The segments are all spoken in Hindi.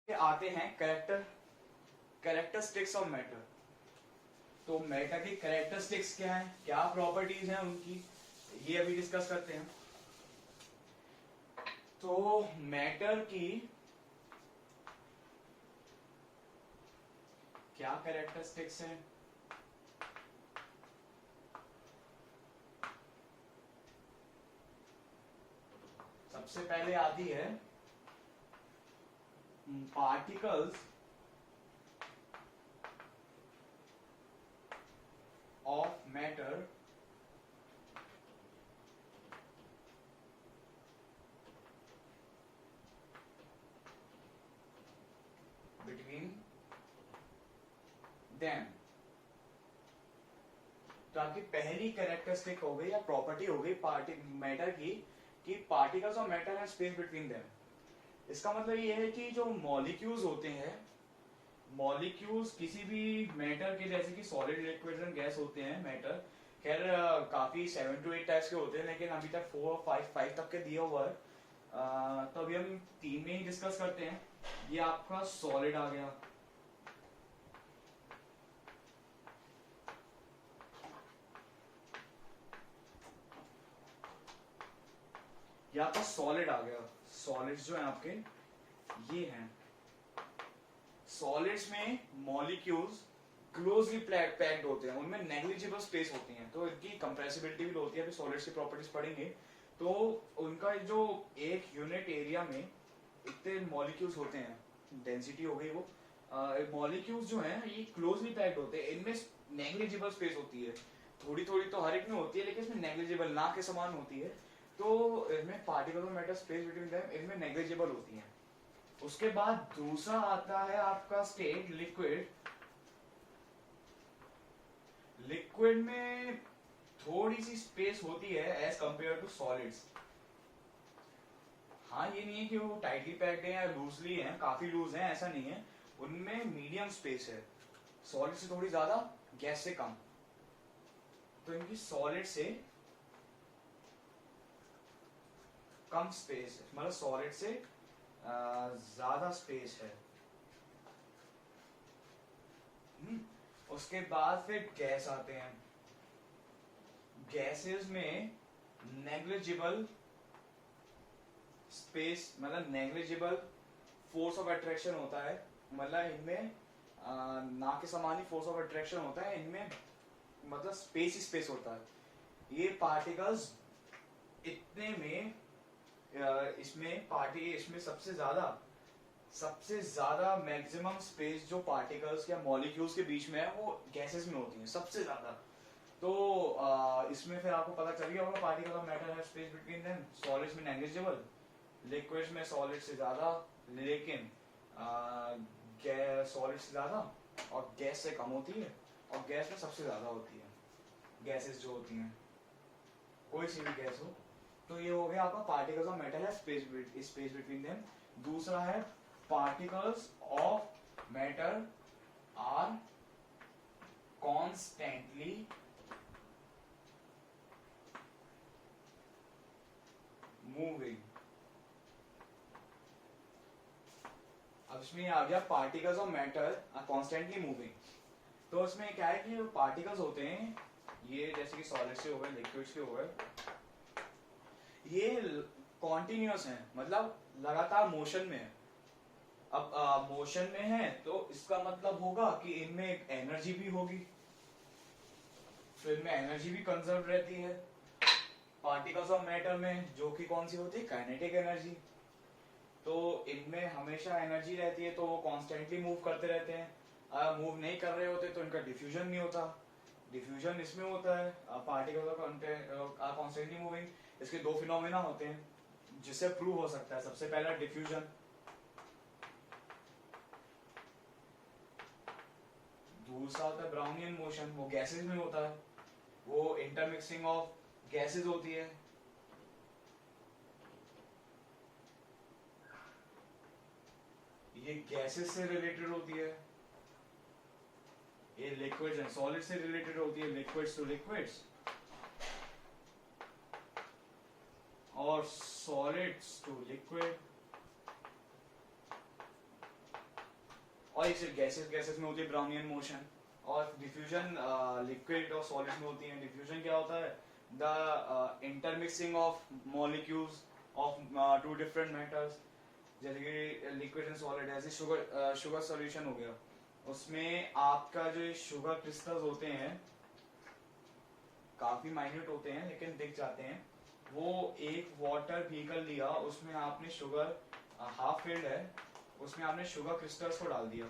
आते हैं कैरेक्टरिस्टिक्स ऑफ मैटर। तो मैटर की कैरेक्टरिस्टिक्स क्या है, क्या प्रॉपर्टीज हैं उनकी, ये अभी डिस्कस करते हैं। तो मैटर की क्या कैरेक्टरिस्टिक्स हैं? सबसे पहले आती है particles of matter between them. ताकि पहली कैरेक्टरिस्टिक हो गई या प्रॉपर्टी हो गई मैटर की कि पार्टिकल्स ऑफ मैटर है स्पेस बिटवीन देम। इसका मतलब ये है कि जो मॉलिक्यूल्स होते हैं, मॉलिक्यूल्स किसी भी मैटर के, जैसे कि सॉलिड, लिक्विड एंड गैस होते हैं मैटर, खैर काफी 7 to 8 टाइप्स के होते हैं, लेकिन अभी तक 4 और 5 तक के दिया हुआ है। तो अभी हम 3 में ही डिस्कस करते हैं। ये आपका सॉलिड आ गया, ये आपका सॉलिड आ गया। सॉलिड्स जो है आपके ये हैं। सॉलिड्स में मॉलिक्यूल्स क्लोजली पैक्ड होते हैं, उनमें नेग्लिजिबल स्पेस होती है, तो इनकी कंप्रेसिबिलिटी भी होती है। अभी सॉलिड्स की प्रॉपर्टीज पढ़ेंगे तो उनका जो एक यूनिट एरिया में इतने मॉलिक्यूल्स होते हैं, डेंसिटी हो गई वो, मॉलिक्यूल्स जो हैं ये क्लोजली पैक्ड होते हैं, इनमें नेग्लिजिबल स्पेस होती है। थोड़ी थोड़ी तो हर एक में होती है, लेकिन इसमें नेग्लिजिबल ना के समान होती है। तो इनमें particle of matter space between them इनमें नेग्लिजिबल होती है। उसके बाद दूसरा आता है आपका स्टेट लिक्विड। लिक्विड में थोड़ी सी स्पेस होती है एज कंपेयर टू सॉलिड्स। हाँ, ये नहीं है कि वो टाइटली पैक्ड है या लूजली है, काफी लूज है, ऐसा नहीं है। उनमें मीडियम स्पेस है, सॉलिड से थोड़ी ज्यादा, गैस से कम। तो इनकी सॉलिड से कम स्पेस है, मतलब सॉलिड से ज्यादा स्पेस है। उसके बाद फिर गैस आते हैं। गैसेस में नेग्लिजिबल स्पेस, मतलब नेग्लिजिबल फोर्स ऑफ अट्रैक्शन होता है, मतलब इनमें ना के समान ही फोर्स ऑफ अट्रैक्शन होता है, इनमें मतलब स्पेस ही स्पेस होता है। ये पार्टिकल्स इतने में इसमें सबसे ज्यादा मैक्सिमम स्पेस जो पार्टिकल्स या मॉलिक्यूल्स के बीच में है वो गैसेस में होती है सबसे ज्यादा। तो इसमें फिर आपको पता चल गया होगा पार्टिकल ऑफ मैटर है स्पेस बिटवीन देम। सॉलिड्स में नेग्लिजिबल, लिक्विड्स में सॉलिड से ज्यादा, लेकिन सॉलिड से ज्यादा और गैस से कम होती है, और गैस में सबसे ज्यादा होती है गैसेस जो होती हैं, कोई सी भी गैस हो। तो ये हो गया आपका पार्टिकल्स ऑफ मैटर है स्पेस बिटवीन देम। दूसरा है particles of matter are constantly moving. अब इसमें आ गया particles of matter are constantly moving. तो इसमें क्या है कि जो पार्टिकल्स होते हैं, ये जैसे कि सॉलिड से हो गए, लिक्विड्स के हो गए, ये कॉन्टिन्यूअस है, मतलब लगातार मोशन में है। अब मोशन में है तो इसका मतलब होगा कि इनमें एक एनर्जी भी होगी, तो इनमें एनर्जी भी कंजर्व रहती है पार्टिकल्स ऑफ मैटर में, जो कि कौन सी होती है, काइनेटिक एनर्जी। तो इनमें हमेशा एनर्जी रहती है, तो वो कॉन्स्टेंटली मूव करते रहते हैं। अगर मूव नहीं कर रहे होते तो इनका डिफ्यूजन नहीं होता, डिफ्यूजन इसमें होता है। Particles are constantly moving. इसके दो फिनोमेना होते हैं जिससे प्रूव हो सकता है। सबसे पहला डिफ्यूजन, दूसरा होता है ब्राउनियन मोशन, वो गैसेस में होता है, वो इंटरमिक्सिंग ऑफ गैसेस होती है। ये गैसेस से रिलेटेड होती है। ये लिक्विड्स एंड सॉलिड से रिलेटेड होती है, लिक्विड्स टू लिक्विड्स, और सॉलिड्स टू लिक्विड, सारी गैसेस गैसेस में होती है ब्राउनियन मोशन, और डिफ्यूजन लिक्विड और सॉलिड में होती है। डिफ्यूजन क्या होता है? The intermixing of molecules of two different matters, जैसे कि लिक्विड एंड सॉलिड। ऐसे शुगर सॉल्यूशन हो गया, उसमें आपका जो शुगर क्रिस्टल्स होते हैं काफी माइन्यूट होते हैं लेकिन दिख जाते हैं। वो एक वाटर व्हीकल लिया, उसमें आपने शुगर हाफ फिल्ड है, उसमें आपने शुगर क्रिस्टल्स को डाल दिया,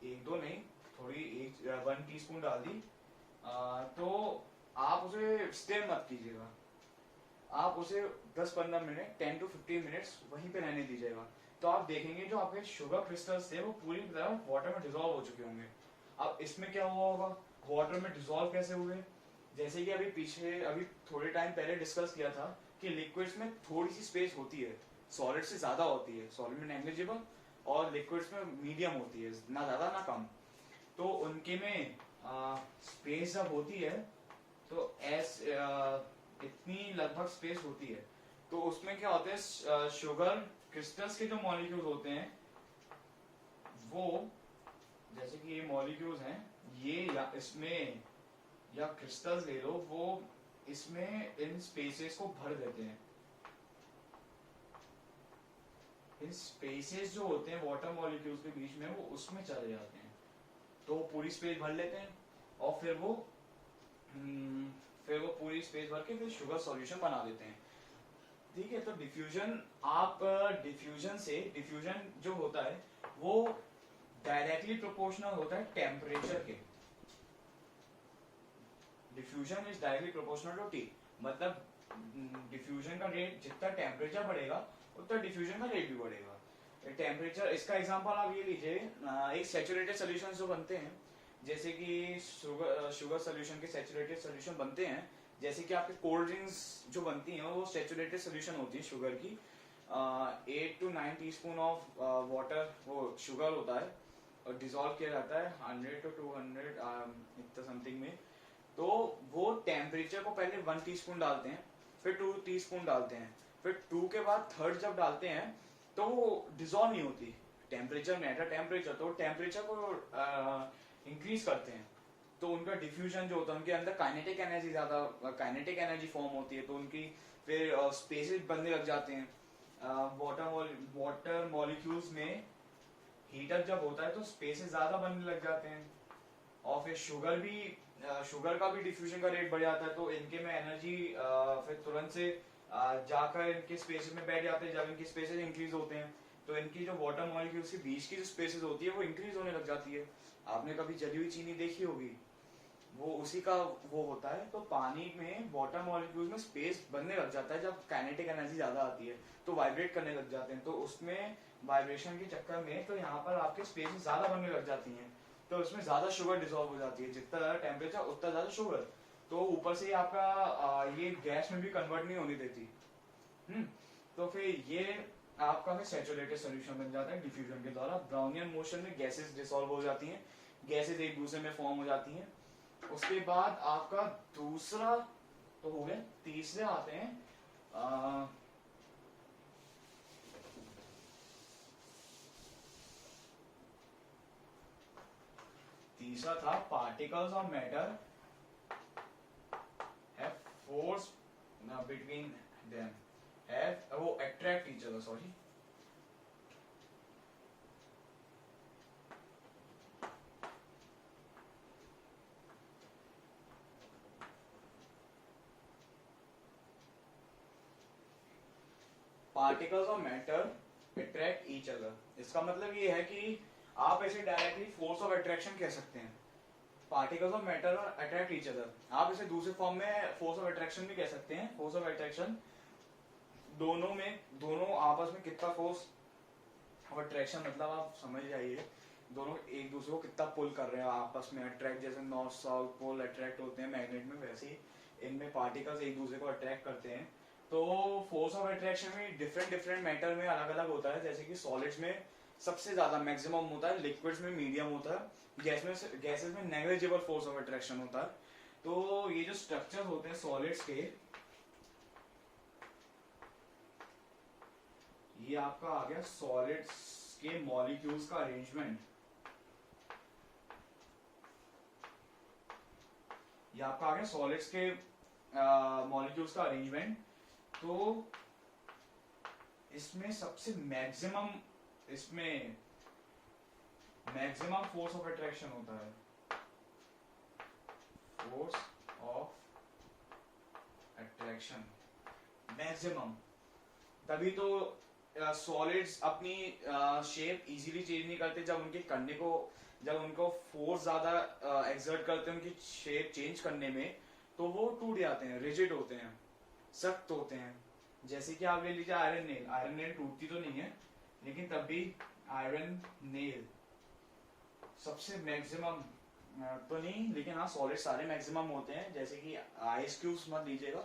एक दो नहीं, थोड़ी 1 टीस्पून डाल दी। तो आप उसे स्टिर मत कीजिएगा, आप उसे 10-15 मिनट 10 to 15 मिनट्स वहीं पे रहने दीजिएगा। तो आप देखेंगे जो आपके शुगर क्रिस्टल्स थे वो पूरी तरह वाटर में डिसॉल्व हो चुके होंगे। अब इसमें क्या हुआ होगा, वाटर में डिसॉल्व कैसे हुए? जैसे कि अभी थोड़े टाइम पहले डिस्कस किया था कि लिक्विड्स में थोड़ी सी स्पेस होती है, सॉलिड से ज्यादा होती है, सॉलिड में नेग्लिजिबल और लिक्विड्स में मीडियम होती है, ना ज्यादा ना कम। तो उनके में स्पेस जब होती है तो इतनी लगभग स्पेस होती है, तो उसमें क्या होता है, शुगर क्रिस्टल्स के जो मॉलिक्यूल्स होते हैं वो, जैसे कि ये मॉलिक्यूल्स हैं, ये या इसमें या क्रिस्टल्स ले लो, वो इसमें इन स्पेसेस को भर देते हैं। इन स्पेसेस जो होते हैं वाटर मॉलिक्यूल्स के बीच में, वो उसमें चले जाते हैं, तो वो पूरी स्पेस भर लेते हैं और फिर वो पूरी स्पेस भर के फिर शुगर सॉल्यूशन बना देते हैं। ठीक है, तो डिफ्यूजन डिफ्यूजन जो होता है वो डायरेक्टली प्रोपोर्शनल होता है टेम्परेचर के। Diffusion is directly proportional to T, मतलब डिफ्यूजन का रेट जितना टेम्परेचर बढ़ेगा उतना डिफ्यूजन का रेट भी बढ़ेगा। टेम्परेचर, इसका एग्जांपल आप ये लीजिए, एक सैचुरेटेड सॉल्यूशन जो बनते हैं, जैसे कि शुगर सॉल्यूशन के सैचुरेटेड सॉल्यूशन बनते हैं, जैसे कि आपके कोल्ड ड्रिंक्स जो बनती हैं वो सैचुरेटेड सॉल्यूशन होती है शुगर की। 8 to 9 टीस्पून ऑफ वाटर वो शुगर होता है और डिसॉल्व किया जाता है 100 to 200 इतना समथिंग में। तो वो टेम्परेचर को पहले 1 टीस्पून डालते हैं, फिर 2 टीस्पून डालते हैं, फिर 2 के बाद थर्ड जब डालते हैं तो वो डिसॉल्व नहीं होती। टेम्परेचर में एट टेम्परेचर, तो टेम्परेचर को इंक्रीज करते हैं, तो उनका डिफ्यूजन जो होता है, उनके अंदर काइनेटिक एनर्जी ज्यादा, काइनेटिक एनर्जी फॉर्म होती है, तो उनकी फिर स्पेसेस बनने लग जाते हैं। वाटर मॉलिक्यूल्स में हीटअप जब होता है तो स्पेसेस ज्यादा बनने लग जाते हैं, और फिर शुगर का भी डिफ्यूजन का रेट बढ़ जाता है, तो इनके में एनर्जी फिर तुरंत से जाकर इनके स्पेसेस में बैठ जाते हैं। जब इनके स्पेसेस इंक्रीज होते हैं तो इनकी जो वाटर मॉलिक्यूल्स के बीच की जो स्पेसेस होती है वो इंक्रीज होने लग जाती है। आपने कभी जली हुई चीनी देखी होगी, वो उसी का वो होता है। तो पानी में वाटर मॉलिक्यूल्स में स्पेस बनने लग जाता है, जब काइनेटिक एनर्जी ज्यादा आती है तो वाइब्रेट करने लग जाते हैं, तो उसमें वाइब्रेशन के चक्कर में तो यहाँ पर आपके स्पेस ज्यादा बनने लग जाती हैं, तो उसमें ज्यादा शुगर डिसॉल्व हो जाती है, जितना ज्यादा टेम्परेचर उतना ज्यादा शुगर। तो ऊपर से आपका ये गैस में भी कन्वर्ट नहीं होने देती। तो फिर ये आपका फिर सैचुरेटेड सॉल्यूशन बन जाता है डिफ्यूजन के द्वारा। ब्राउनियन मोशन में गैसेस डिसॉल्व हो जाती हैं, गैसेस एक दूसरे में फॉर्म हो जाती हैं। उसके बाद आपका दूसरा तो हो गया, तीसरे आते हैं तीसरा था particles of matter have force between them, have वो attract each other, sorry, particles of matter attract each other. इसका मतलब ये है कि आप ऐसे डायरेक्टली फोर्स ऑफ अट्रैक्शन कह सकते हैं, particles of matter attract each other. आप इसे दूसरे फॉर्म में फोर्स ऑफ अट्रैक्शन भी कह सकते हैं। फोर्स ऑफ अट्रैक्शन दोनों आपस में कितना फोर्स ऑफ अट्रैक्शन, मतलब आप समझ जाइए, दोनों एक दूसरे को कितना पुल कर रहे हैं आपस में, अट्रैक्ट, जैसे नॉर्थ साउथ पोल अट्रैक्ट होते हैं मैग्नेट में, वैसे ही इनमें पार्टिकल्स एक दूसरे को अट्रैक्ट करते हैं। तो फोर्स ऑफ अट्रैक्शन में डिफरेंट मैटर में अलग अलग होता है, जैसे कि सॉलिड्स में सबसे ज्यादा मैक्सिमम होता है, लिक्विड्स में मीडियम होता है, गैसेस में नेग्लिजिबल फोर्स ऑफ अट्रैक्शन होता है। तो ये जो स्ट्रक्चर होते हैं सॉलिड्स के, ये आपका आ गया सॉलिड्स के मॉलिक्यूल्स का अरेंजमेंट, ये आपका आ गया सॉलिड्स के मॉलिक्यूल्स का अरेंजमेंट। तो इसमें सबसे मैक्सिमम फोर्स ऑफ अट्रैक्शन होता है, फोर्स ऑफ अट्रैक्शन मैक्सिमम। तभी तो सॉलिड्स अपनी शेप इजीली चेंज नहीं करते, जब उनको फोर्स ज्यादा एक्सर्ट करते हैं उनकी शेप चेंज करने में, तो वो टूट जाते हैं, रिजिड होते हैं, सख्त होते हैं। जैसे कि आप ले लीजिए आयरन नेल टूटती तो नहीं है, लेकिन तब भी आयरन नेल सबसे मैक्सिमम तो नहीं, लेकिन हाँ सॉलिड सारे मैक्सिमम होते हैं। जैसे कि आइस क्यूब्स मत लीजिएगा,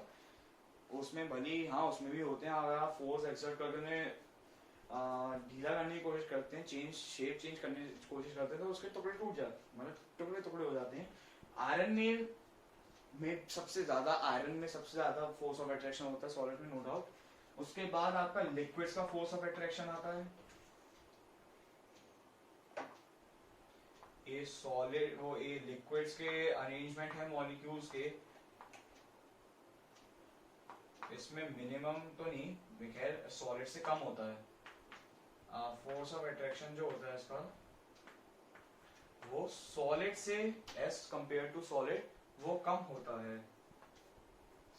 उसमें भली हाँ उसमें भी होते हैं, अगर आप फोर्स एक्सर्ट करके उन्हें ढीला करने की कोशिश करते हैं, शेप चेंज करने की कोशिश करते हैं, तो उसके टुकड़े टूट जाते, मतलब टुकड़े टुकड़े हो जाते हैं। आयरन नेल में सबसे ज्यादा फोर्स ऑफ अट्रैक्शन होता है सॉलिड में, नो डाउट। उसके बाद आपका लिक्विड्स का फोर्स ऑफ अट्रैक्शन आता है। ये लिक्विड्स के अरेंजमेंट है मॉलिक्यूल्स के, इसमें मिनिमम तो नहीं, खैर सॉलिड से कम होता है। फोर्स ऑफ अट्रैक्शन जो होता है इसका, वो सॉलिड से एज कंपेयर टू सॉलिड वो कम होता है,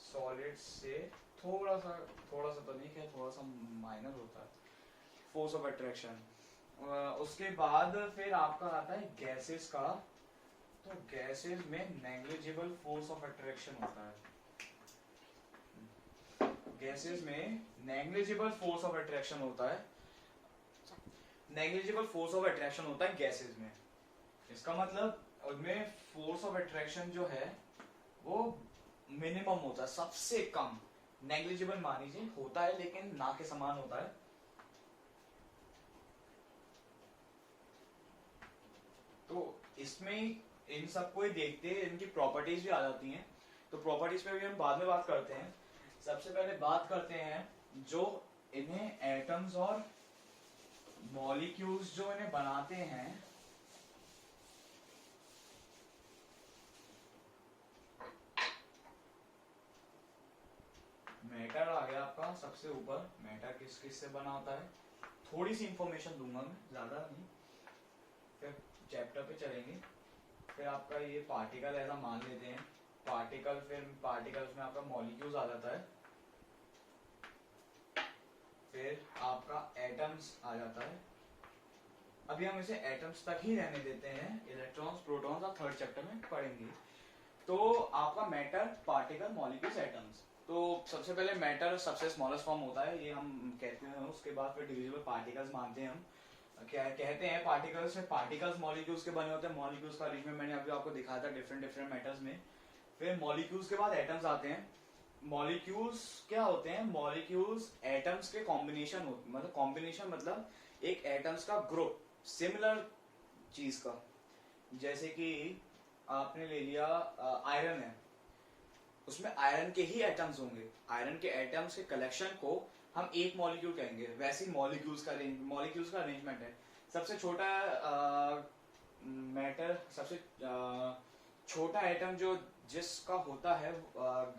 सॉलिड से थोड़ा सा तो नहीं, खैर थोड़ा सा माइनर होता है फोर्स ऑफ अट्रैक्शन। उसके बाद फिर आपका आता है गैसेस का। तो गैसेस में नेग्लिजिबल फोर्स ऑफ अट्रैक्शन होता है, गैसेस में नेग्लिजिबल फोर्स ऑफ अट्रैक्शन होता है, नेग्लिजिबल फोर्स ऑफ अट्रैक्शन होता है गैसेस में। इसका मतलब उनमें फोर्स ऑफ अट्रैक्शन जो है वो मिनिमम होता है, सबसे कम। नेग्लिजिबल मान लीजिए होता है, लेकिन ना के समान होता है। तो इसमें इन सबको ही देखते हैं, इनकी प्रॉपर्टीज भी आ जाती हैं। तो प्रॉपर्टीज पे भी हम बाद में बात करते हैं। सबसे पहले बात करते हैं जो इन्हें एटम्स और मॉलिक्यूल्स जो इन्हें बनाते हैं, मैटर आ गया आपका सबसे ऊपर। मैटर किस किस से बना होता है, थोड़ी सी इंफॉर्मेशन दूंगा मैं, ज्यादा नहीं, फिर चैप्टर पे चलेंगे। फिर आपका ये पार्टिकल ऐसा मान लेते हैं, पार्टिकल, फिर पार्टिकल्स में आपका मॉलिक्यूल्स आ जाता है, फिर आपका एटम्स आ जाता है। अभी हम इसे एटम्स तक ही रहने देते हैं, इलेक्ट्रॉन्स प्रोटॉन्स और थर्ड चैप्टर में पढ़ेंगे। तो आपका मैटर, पार्टिकल, मॉलिक्यूल्स, एटम्स। तो सबसे पहले मैटर सबसे स्मॉलेस्ट फॉर्म होता है, ये हम कहते हैं। उसके बाद फिर डिविजिबल पार्टिकल्स मानते हैं हम, क्या कहते हैं पार्टिकल्स में, पार्टिकल्स मॉलिक्यूल्स के बने होते हैं। मॉलिक्यूल्स का अरेंजमेंट मैंने अभी आपको दिखाया था डिफरेंट डिफरेंट मैटर्स में। फिर मॉलिक्यूल्स के बाद एटम्स आते हैं। मॉलिक्यूल्स क्या होते हैं, मॉलिक्यूल्स एटम्स के कॉम्बिनेशन होते, मतलब कॉम्बिनेशन मतलब एक एटम्स का ग्रुप सिमिलर चीज का। जैसे कि आपने ले लिया आयरन है, उसमें आयरन के ही एटम्स होंगे, आयरन के एटम्स के कलेक्शन को हम एक मॉलिक्यूल कहेंगे। वैसे ही मॉलिक्यूल्स का अरेंजमेंट है। सबसे छोटा मैटर, सबसे छोटा एटम जो जिसका होता है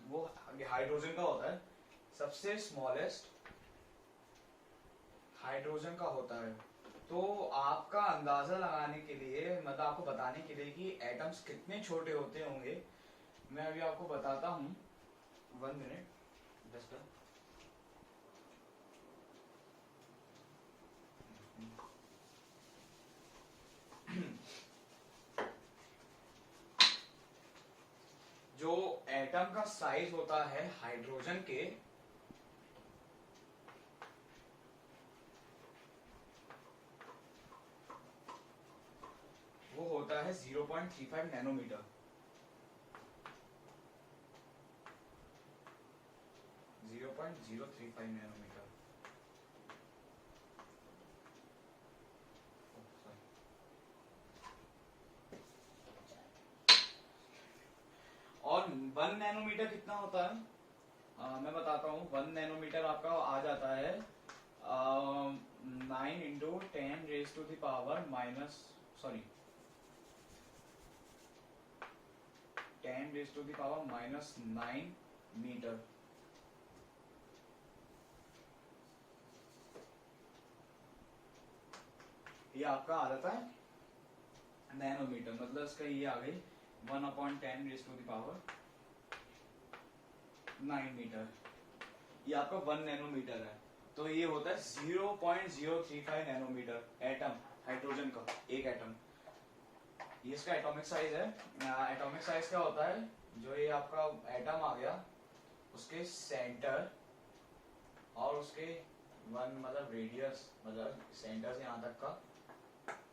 वो हाइड्रोजन का होता है। सबसे स्मॉलेस्ट हाइड्रोजन का होता है। तो आपका अंदाजा लगाने के लिए, मतलब आपको बताने के लिए कि एटम्स कितने छोटे होते होंगे, मैं अभी आपको बताता हूं। 1 मिनट जस्ट। जो एटम का साइज होता है हाइड्रोजन के, वो होता है 0.35 नैनोमीटर। 0.035 नैनोमीटर। और 1 नैनोमीटर कितना होता है, मैं बताता हूँ। 1 नैनोमीटर आपका आ जाता है 9 into 10 raise to the power minus 10 raise to the power minus 9 metre. ये आपका आ जाता है नैनोमीटर, मतलब इसका ये आ गई 1/10 raise to the power 9 metre. ये आपका 1 नैनोमीटर है। तो ये होता है 0.035 नैनोमीटर एटम, हाइड्रोजन का एक एटम। ये इसका एटॉमिक साइज है। एटॉमिक साइज क्या होता है, जो ये आपका एटम आ गया उसके सेंटर और उसके मतलब रेडियस, मतलब सेंटर से यहाँ तक का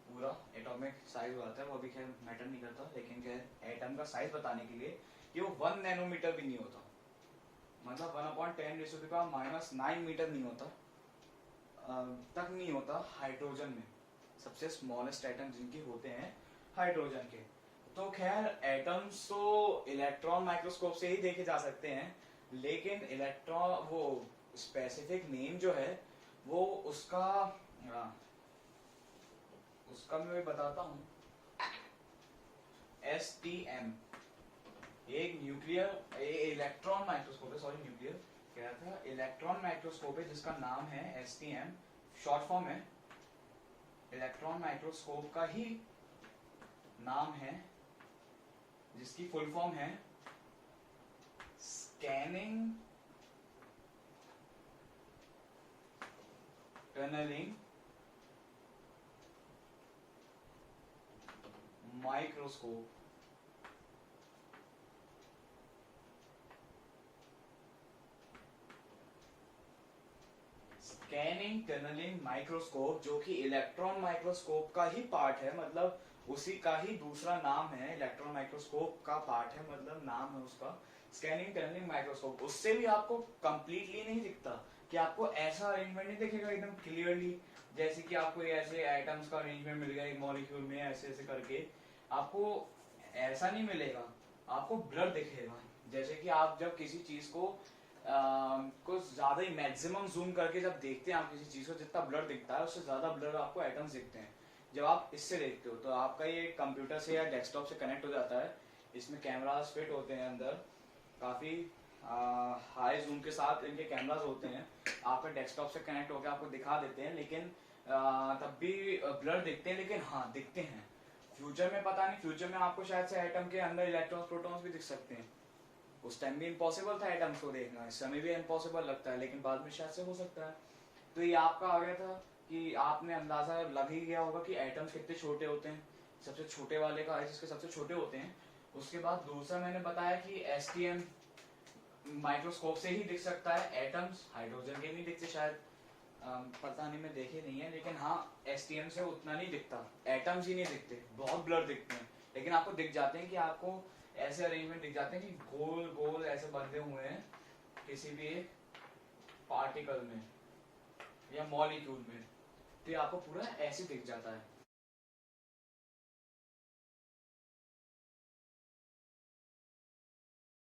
पूरा एटॉमिक साइज होता है। वो अभी खैर मैटर नहीं करता, लेकिन खैर एटम का साइज बताने के लिए कि वो 1 नैनोमीटर भी नहीं होता, मतलब 1/10 raise to the power minus 9 metre नहीं होता, तक नहीं होता हाइड्रोजन में। सबसे स्मॉलेस्ट एटम जिनके होते हैं हाइड्रोजन के। तो खैर एटम्स तो इलेक्ट्रॉन माइक्रोस्कोप से ही देखे जा सकते हैं, लेकिन इलेक्ट्रॉन वो स्पेसिफिक नेम जो है वो उसका मैं बताता हूँ, STM। एक न्यूक्लियर इलेक्ट्रॉन माइक्रोस्कोप है, सॉरी न्यूक्लियर कह रहा था, इलेक्ट्रॉन माइक्रोस्कोप है जिसका नाम है STM, शॉर्ट फॉर्म है। इलेक्ट्रॉन माइक्रोस्कोप का ही नाम है, जिसकी फुल फॉर्म है scanning tunnelling microscope. Scanning tunnelling microscope, जो कि इलेक्ट्रॉन माइक्रोस्कोप का ही पार्ट है, मतलब उसी का ही दूसरा नाम है, इलेक्ट्रॉन माइक्रोस्कोप का पार्ट है, मतलब नाम है उसका स्कैनिंग टनलिंग माइक्रोस्कोप। उससे भी आपको कंप्लीटली नहीं दिखता कि आपको ऐसा अरेंजमेंट नहीं दिखेगा एकदम क्लियरली, जैसे कि आपको ऐसे एटम्स का अरेंजमेंट मिल गया एक मॉलिक्यूल में ऐसे ऐसे करके, आपको ऐसा नहीं मिलेगा, आपको ब्लर दिखेगा। जैसे कि आप जब किसी चीज को कुछ ज्यादा ही मैक्सिमम जूम करके जब देखते हैं आप किसी चीज को, जितना ब्लर दिखता है उससे ज्यादा ब्लर आपको एटम्स दिखते हैं जब आप इससे देखते हो। तो आपका ये कंप्यूटर से या डेस्कटॉप से कनेक्ट हो जाता है, इसमें कैमरास फिट होते हैं अंदर, काफी हाई जूम के साथ इनके कैमरास होते हैं, आपके डेस्कटॉप से कनेक्ट होकर आपको दिखा देते हैं, लेकिन तब भी ब्लर दिखते हैं, लेकिन हाँ दिखते हैं। फ्यूचर में पता नहीं, फ्यूचर में आपको शायद से एटम के अंदर इलेक्ट्रॉन्स प्रोटॉन्स भी दिख सकते हैं। उस टाइम भी इम्पॉसिबल था एटम्स को देखना, इस समय भी इम्पॉसिबल लगता है, लेकिन बाद में शायद से हो सकता है। तो ये आपका आ गया था कि आपने अंदाजा लग ही गया होगा कि एटम्स कितने छोटे होते हैं। सबसे छोटे वाले का है जिसके सबसे छोटे होते हैं। उसके बाद दूसरा मैंने बताया कि STM माइक्रोस्कोप से ही दिख सकता है एटम्स, हाइड्रोजन के नहीं दिखते शायद, पता नहीं, मैं देखे नहीं है, लेकिन हाँ STM से उतना नहीं दिखता, एटम्स ही नहीं दिखते, बहुत ब्लर दिखते हैं। लेकिन आपको दिख जाते हैं कि आपको ऐसे अरेंजमेंट दिख जाते हैं कि गोल गोल ऐसे बंधे हुए हैं किसी भी एक पार्टिकल में या मॉलिक्यूल में, तो ये आपको पूरा ऐसे दिख जाता है।